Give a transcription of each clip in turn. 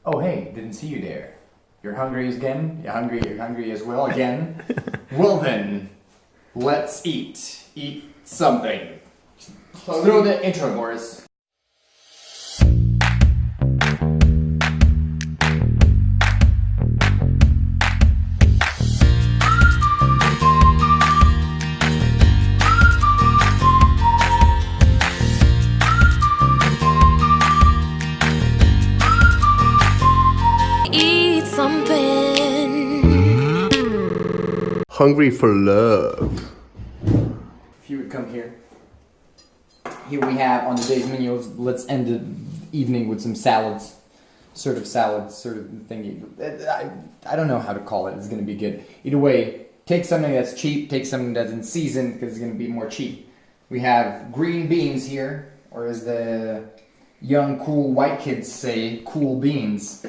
Oh, hey, didn't see you there. You're hungry again? You're hungry as well again? Well then, let's eat. Eat something. Throw the intro, Boris. Hungry for love. If you would come here. Here we have on today's menu, let's end the evening with some salads. Sort of thingy. I don't know how to call it, it's gonna be good. Either way, take something that's cheap, take something that's in season, because it's gonna be more cheap. We have green beans here, or as the young cool white kids say, cool beans.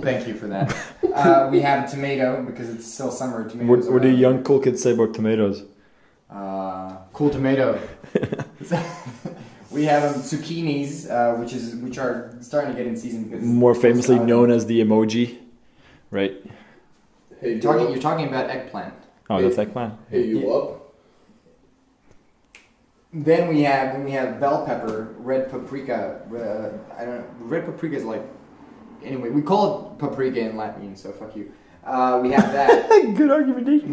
Thank you for that. We have a tomato because it's still summer. Tomatoes. What do young cool kids say about tomatoes? Cool tomato. We have zucchinis, which are starting to get in season. More famously known as the emoji, right? Hey, you're talking about eggplant. Oh, that's eggplant. Hey, you up? Then we have bell pepper, red paprika. I don't know. Red paprika is like. Anyway, we call it paprika in Latin, so fuck you. We have that. Good argumentation.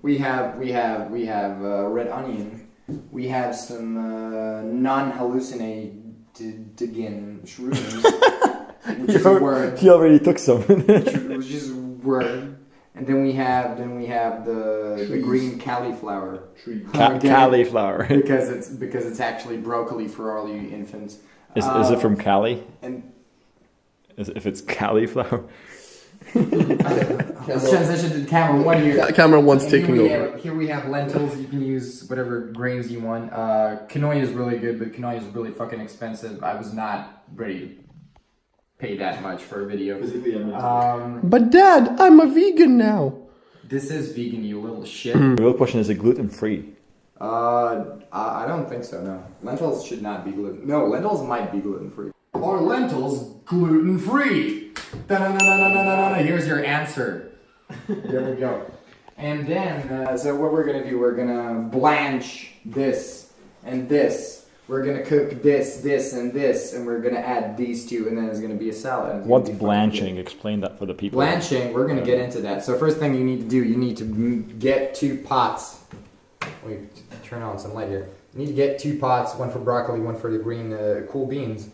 We have red onion. We have some non-hallucinating shrooms, which is a word. He already took some. Which is a word. And then we have the green cauliflower. Cauliflower. because it's actually broccoli for all you infants. Is it from Cali? And if it's cauliflower. let's transition to camera one here. Camera one's taking over. Here we have lentils. You can use whatever grains you want. Quinoa is really good, but quinoa is really fucking expensive. I was not ready to pay that much for a video. But Dad, I'm a vegan now. This is vegan, you little shit. The real question is it gluten free? I don't think so. No, lentils should not be gluten. No, lentils might be gluten free. Are lentils gluten free? Here's your answer. There we go. And then, so what we're gonna do? We're gonna blanch this and this. We're gonna cook this, and this, and we're gonna add these two, and then it's gonna be a salad. What's blanching? Explain that for the people. Blanching, we're gonna get into that. So first thing you need to do, you need to get 2 pots. Wait, turn on some light here. You need to get 2 pots, one for broccoli, one for the green cool beans.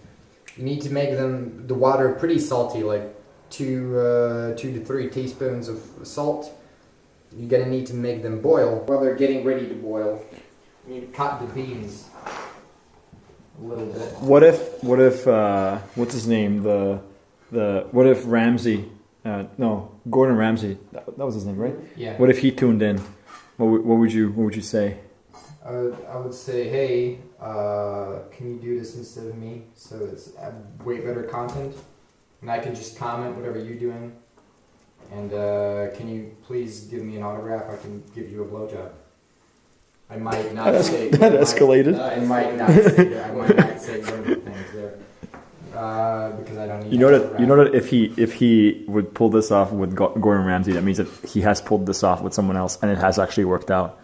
You need to make the water pretty salty, like 2 to 3 teaspoons of salt. You're gonna need to make them boil. While they're getting ready to boil, you need to cut the beans a little bit. What if what's his name? What if Ramsay? Gordon Ramsay. That was his name, right? Yeah. What if he tuned in? What would you say? I would say, hey, can you do this instead of me? So it's way better content. And I can just comment whatever you're doing. And can you please give me an autograph? I can give you a blowjob. I might not say... That escalated. I might not say that. I might not say one of the things there. Because I don't need... You know that if he would pull this off with Gordon Ramsay, that means that he has pulled this off with someone else, and it has actually worked out.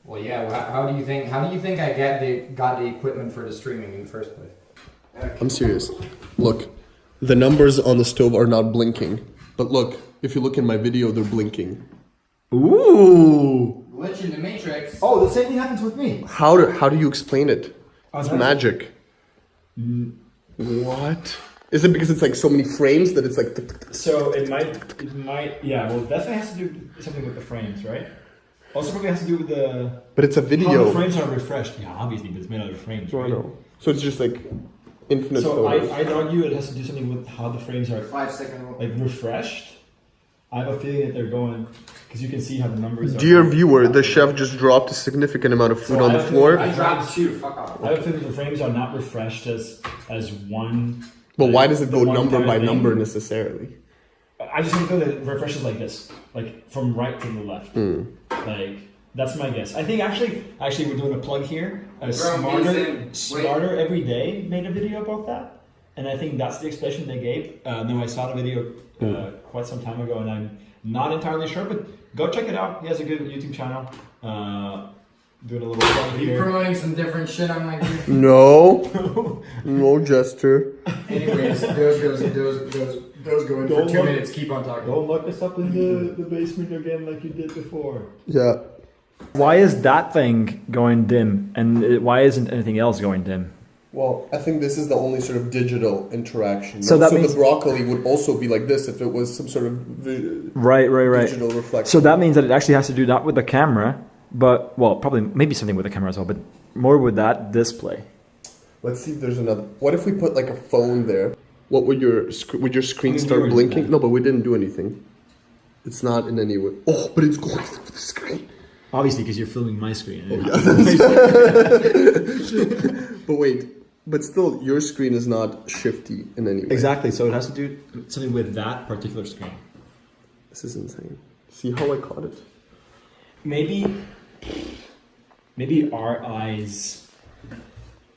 Well, yeah. How do you think I got the equipment for the streaming in the first place? I'm serious. Look, the numbers on the stove are not blinking. But look, if you look in my video, they're blinking. Ooh! Glitch in the Matrix. Oh, the same thing happens with me. How do you explain it? It's magic. What? Is it because it's like so many frames that it's like... So it might, yeah, well, it definitely has to do something with the frames, right? Also probably has to do with the... But it's a video. How the frames are refreshed. Yeah, obviously, but it's made out of frames, right? I know. So it's just like infinite so photos. I'd argue it has to do something with how the frames are 5 second like refreshed. I have a feeling that they're going... Because you can see how the numbers are... Dear viewer, the chef just dropped a significant amount of food on the floor. I dropped 2, fuck off. I have a feeling the frames are not refreshed as one... But why does it go number by number necessarily? I just feel that it refreshes like this. Like from right to the left. Like That's my guess. I think actually we're doing a plug here. Bro, Smarter Every Day made a video about that, and I think that's the explanation they gave. No, I saw the video quite some time ago, and I'm not entirely sure, but go check it out. He has a good YouTube channel. Doing a little plug Are you here. promoting some different shit on my YouTube? No. No, Jester. Anyways, those go in for 2 minutes. Keep on talking. Don't lock us up in the basement again like you did before. Yeah. Why is that thing going dim, and why isn't anything else going dim? Well, I think this is the only sort of digital interaction. So that means the broccoli would also be like this if it was some sort of right. digital reflection. So that means that it actually has to do not with the camera, but well, probably maybe something with the camera as well, but more with that display. Let's see if there's another. What if we put like a phone there? What would your screen start blinking? No, but we didn't do anything. It's not in any way. Oh, but it's going through the screen. Obviously, because you're filming my screen. But wait, but still, your screen is not shifty in any way. Exactly. So it has to do something with that particular screen. This is insane. See how I caught it? Maybe our eyes.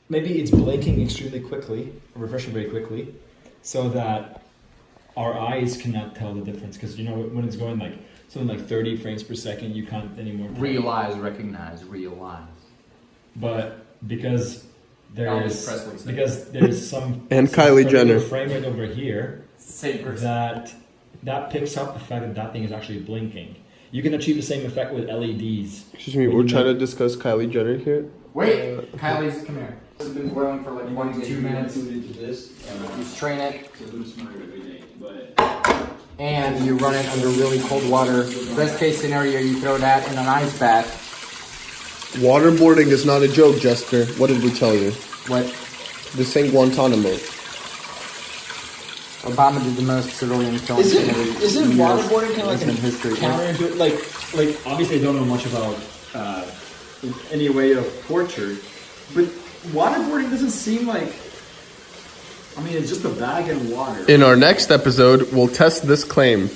Maybe it's blinking extremely quickly, refreshing very quickly, so that our eyes cannot tell the difference. Because you know when it's going like something like 30 frames per second, you can't anymore tell. Recognize. But because there's some and Kylie Jenner frame rate over here Same person. that picks up the fact that thing is actually blinking. You can achieve the same effect with LEDs. Excuse me, we're trying to discuss Kylie Jenner here. Wait, Kylie's, come here. This has been boiling for like 1 to 2 minutes. You strain it. And you run it under really cold water. Best case scenario, you throw that in an ice bath. Waterboarding is not a joke, Jester. What did we tell you? What? This ain't Guantanamo. Obama did the most civilian killings in Isn't waterboarding kind of like in history? counterintuitive? Like obviously I don't know much about any way of torture, but waterboarding doesn't seem like. I mean, it's just a bag and water. In our next episode, we'll test this claim.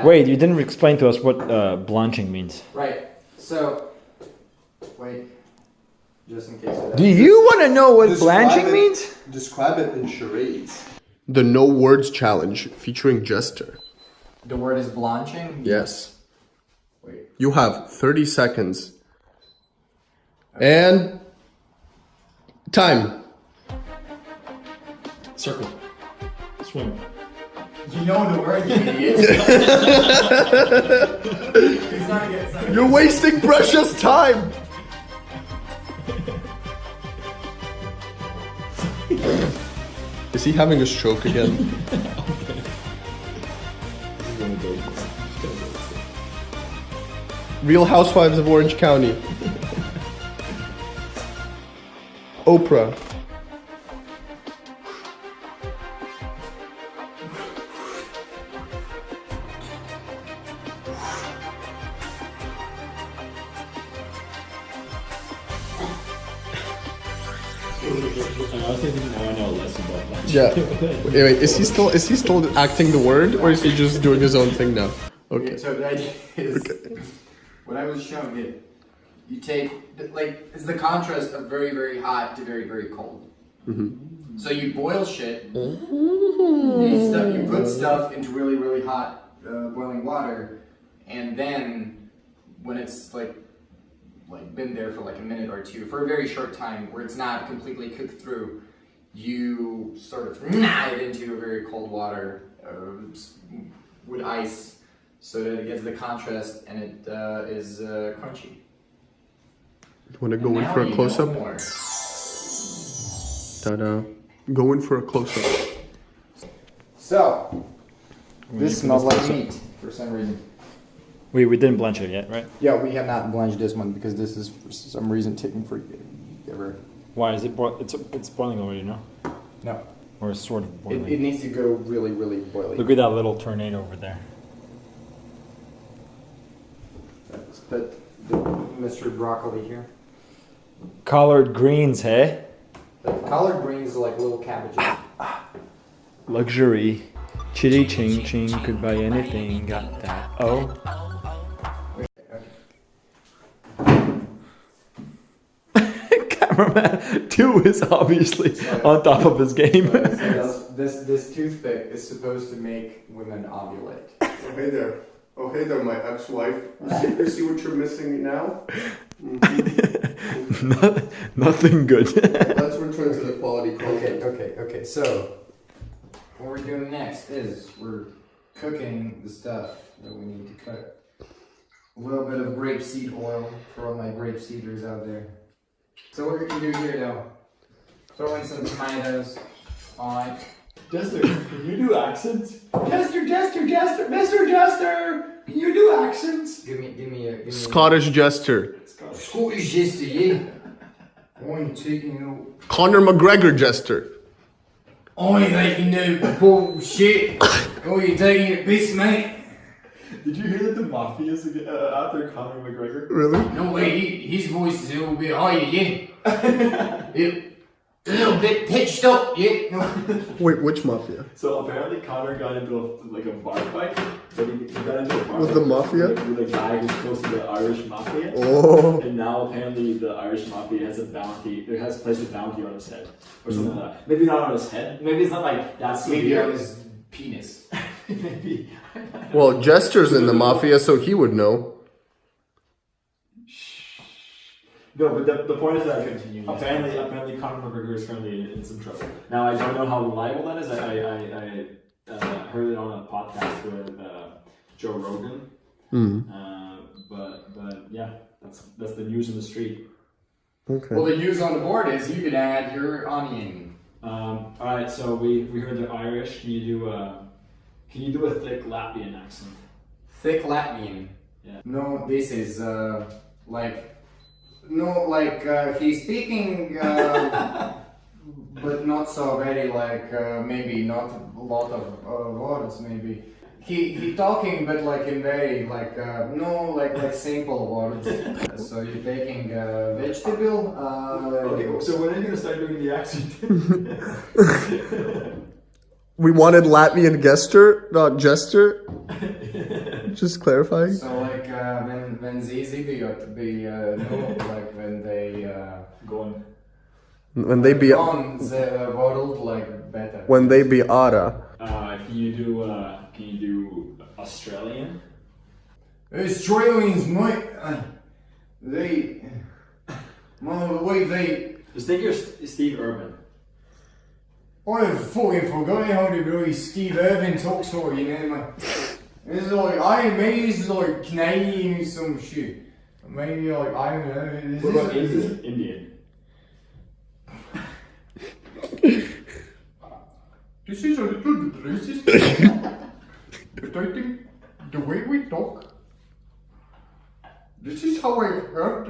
Wait, you didn't explain to us what blanching means. Right. So, wait. Just in case of that. Do you want to know what blanching means? Describe it in charades. The No Words Challenge featuring Jester. The word is blanching? Yes. Wait. You have 30 seconds. And time. Circle. Swim. You know the word, you idiot. It's not good. You're wasting precious time. Is he having a stroke again? Real Housewives of Orange County. Oprah. Yeah. Wait, is he still acting the word, or is he just doing his own thing now? Okay. So the idea is, what I was showing you, you take, like, it's the contrast of very, very hot to very, very cold. Mm-hmm. So you boil shit, you put stuff into really, really hot boiling water, and then when it's like been there for like a minute or two, for a very short time, where it's not completely cooked through, you sort of it into a very cold water with ice, so that it gets the contrast and it is crunchy. You want to go in for a close-up? Ta-da. Go in for a close-up. So, this smells like meat for some reason. We didn't blanch it yet, right? Yeah, we have not blanched this one because this is for some reason taking forever. Why is it? It's boiling already, no? No. Or it's sort of boiling. It needs to go really, really boiling. Look at that little tornado over there. But Mr. Broccoli here. Collard greens, hey? The collard greens are like little cabbages. Luxury. Chitty ching ching, could buy anything, got that. Oh. Cameraman 2 is obviously on top of his game. This toothpick is supposed to make women ovulate. Oh, hey there. Oh, hey there, my ex-wife. You see what you're missing now? Nothing good. Let's return to the quality content. Okay. So, what we're doing next is we're cooking the stuff that we need to cook. A little bit of grapeseed oil for all my grapeseeders out there. So what we're gonna do here though, throw in some tomatoes. Alright. Jester, can you do accents? Jester, Mr. Jester, can you do accents? Give me a Scottish jester. Scottish jester, yeah. I'm taking Conor McGregor jester. I ain't taking no bullshit. Oh, you taking a piss, mate? Did you hear that the Mafia's after Conor McGregor? Really? No way, his voice is a little bit higher, yeah. A little bit pitched up, yeah. No. Wait, which mafia? So apparently Conor got into a bar fight, but he got into a bar With fight the mafia? with a guy who's close to the Irish Mafia. Oh. And now apparently the Irish Mafia has a bounty, it has placed a bounty on his head. Or something like that. Maybe not on his head, maybe it's not like that Maybe severe. on his penis. Maybe. Well, Jester's in the mafia, so he would know. No, but the point is that apparently Conor McGregor is currently in some trouble. Now I don't know how reliable that is. I heard it on a podcast with Joe Rogan. But yeah, that's the news in the street. Okay. Well, the news on the board is you can add your onion. All right, so we heard they're Irish. Can you do a thick Latvian accent? Thick Latvian. Yeah. No, this is he's speaking, but not so very maybe not a lot of words maybe. He talking but in very simple words. So you're taking vegetable. Okay, so when are you gonna start doing the accent? We wanted Latvian jester, not jester. Just clarifying. So when zizi be when they Go on. When they be on the world better. when they be ara. Can you do Australian? Australians might the way they. Just think you're Steve Irwin. I fucking forgot how to really Steve Irwin talks for, you know, man. It's maybe it's Canadian or some shit. Maybe I don't know. What about Indian? This is a little bit racist. But I think the way we talk, this is how I've heard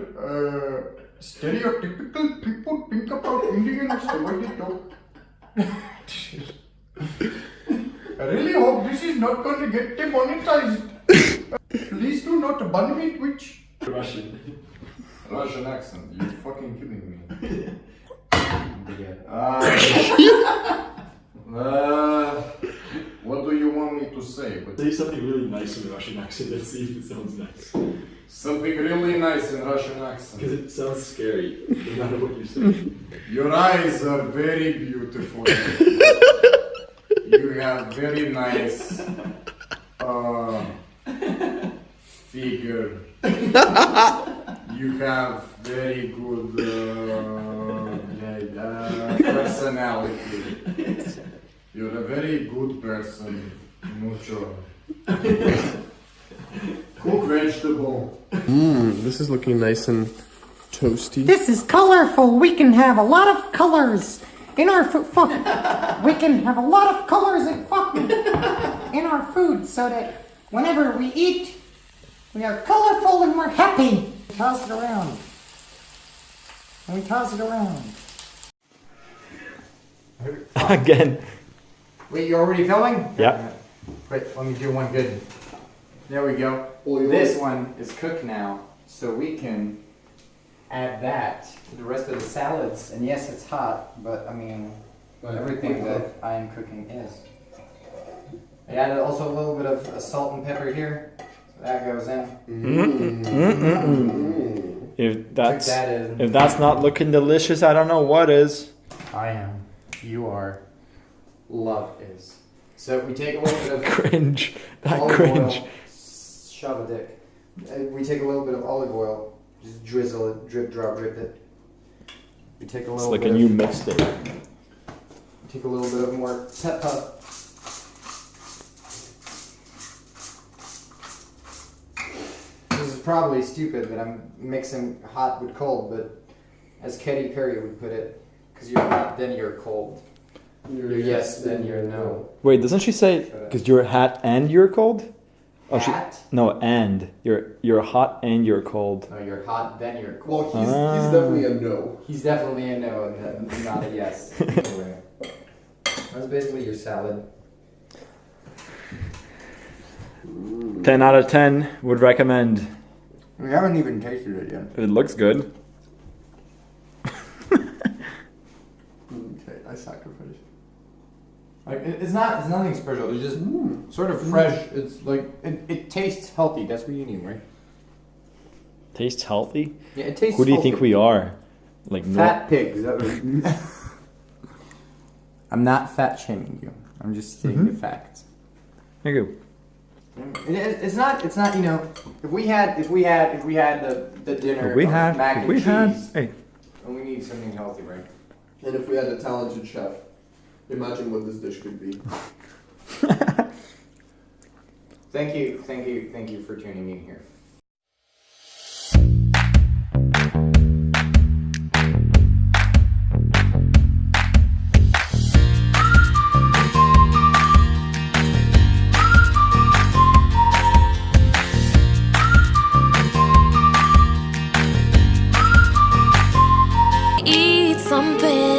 stereotypical people think about Indians the way they talk. I really hope this is not going to get demonetized. Please do not ban me, Twitch. Russian accent, you're fucking kidding me. What do you want me to say? Say something really nice in the Russian accent. Let's see if it sounds nice. Something really nice in Russian accent. Because it sounds scary, no matter what you say. Your eyes are very beautiful. You have very nice figure. You have very good personality. You're a very good person. Mucho. Cook vegetable. This is looking nice and toasty. This is colorful. We can have a lot of colors in our food. We can have a lot of colors in our food so that whenever we eat, we are colorful and we're happy. Toss it around. And we toss it around. Again. Wait, you're already filming? Yeah. Wait, let me do one good. There we go. Oh, This one is cooked now, so we can add that to the rest of the salads. And yes, it's hot, but I mean, everything that I am cooking is. I added also a little bit of salt and pepper here. So that goes in. If Check that in. if that's not looking delicious, I don't know what is. I am. You are. Love is. So we take a little bit of Cringe. That olive cringe. oil. Shove a dick. We take a little bit of olive oil. Just drizzle it. Drip, drop, drip it. We take a It's little like bit a new of, mixtape. take a little bit of more pepper. This is probably stupid that I'm mixing hot with cold, but as Katy Perry would put it, because you're hot, then you're cold. You're yes, then you're no. Wait, doesn't she say because you're hot and you're cold? Oh, Hot? no, and you're hot and you're cold. No, you're hot, then you're cold. Well, he's definitely a no. He's definitely a no and not a yes. Anyway. That's basically your salad. 10 out of 10 would recommend. We haven't even tasted it yet. It looks good. Okay, I sacrifice. Like it's nothing special. It's just sort of fresh. It's like it tastes healthy. That's what you need, right? Tastes healthy? Yeah, it tastes. Who do you healthy. think we are? Like Fat pigs. I'm not fat shaming you. I'm just stating the facts. Thank you. It's not. You know, if we had the dinner We of had. mac and We cheese, had. Hey. and we need something healthy, right? And if we had a talented chef, imagine what this dish could be. Thank you for tuning in here. Eat something